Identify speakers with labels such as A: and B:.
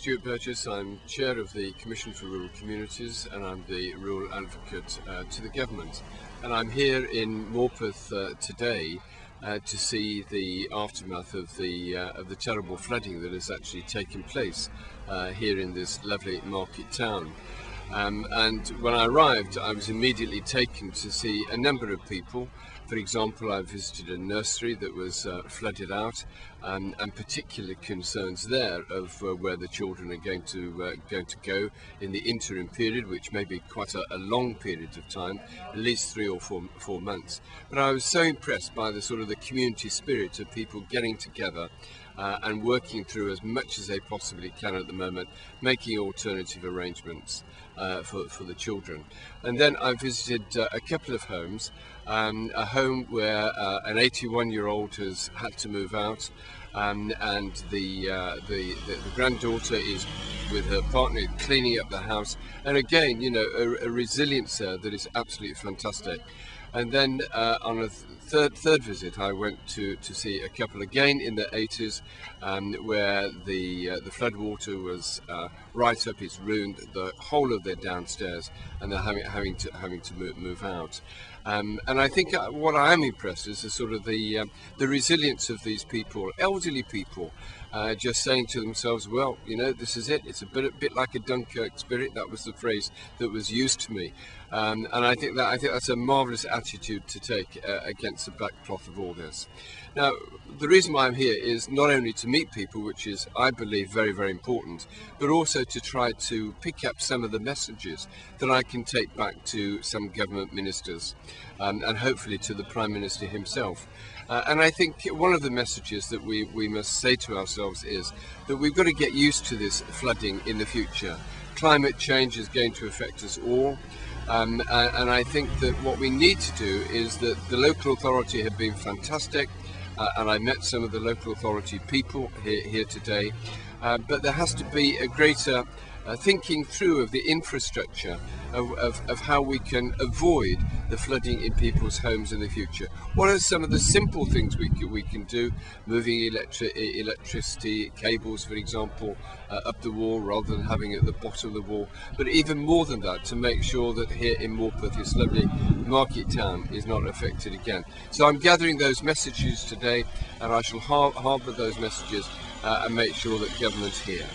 A: Stuart Burgess. I'm Chair of the Commission for Rural Communities and I'm the Rural Advocate to the Government. And I'm here in Morpeth today to see the aftermath of the terrible flooding that has actually taken place here in this lovely market town. And when I arrived, I was immediately taken to see a number of people. For example, I visited a nursery that was flooded out, and particular concerns there of where the children are going to go in the interim period, which may be quite a long period of time, at least 3 or 4 months. But I was so impressed by the sort of the community spirit of people getting together and working through as much as they possibly can at the moment, making alternative arrangements for the children. And then I visited a couple of homes, a home where an 81-year-old has had to move out, and the granddaughter is with her partner cleaning up the house, and again, you know, a resilience there that is absolutely fantastic. And then on a third visit, I went to see a couple again in their 80s, where the floodwater was right up, it's ruined the whole of their downstairs, and they're having to move out. And I think what I am impressed is the sort of the resilience of these people, elderly people, just saying to themselves, well, you know, this is it. It's a bit like a Dunkirk spirit. That was the phrase that was used to me, and I think that's a marvellous attitude to take against the backcloth of all this. Now, the reason why I'm here is not only to meet people, which is, I believe, very, very important, but also to try to pick up some of the messages that I can take back to some government ministers, and hopefully to the Prime Minister himself. And I think one of the messages that we must say to ourselves is that we've got to get used to this flooding in the future. Climate change is going to affect us all. And I think that what we need to do is that the local authority have been fantastic, and I met some of the local authority people here today, but there has to be a greater thinking through of the infrastructure of how we can avoid the flooding in people's homes in the future. What are some of the simple things we can do? Moving electricity cables, for example, up the wall rather than having it at the bottom of the wall. But even more than that, to make sure that here in Morpeth, this lovely market town, is not affected again. So I'm gathering those messages today, and I shall harbour those messages and make sure that government's here.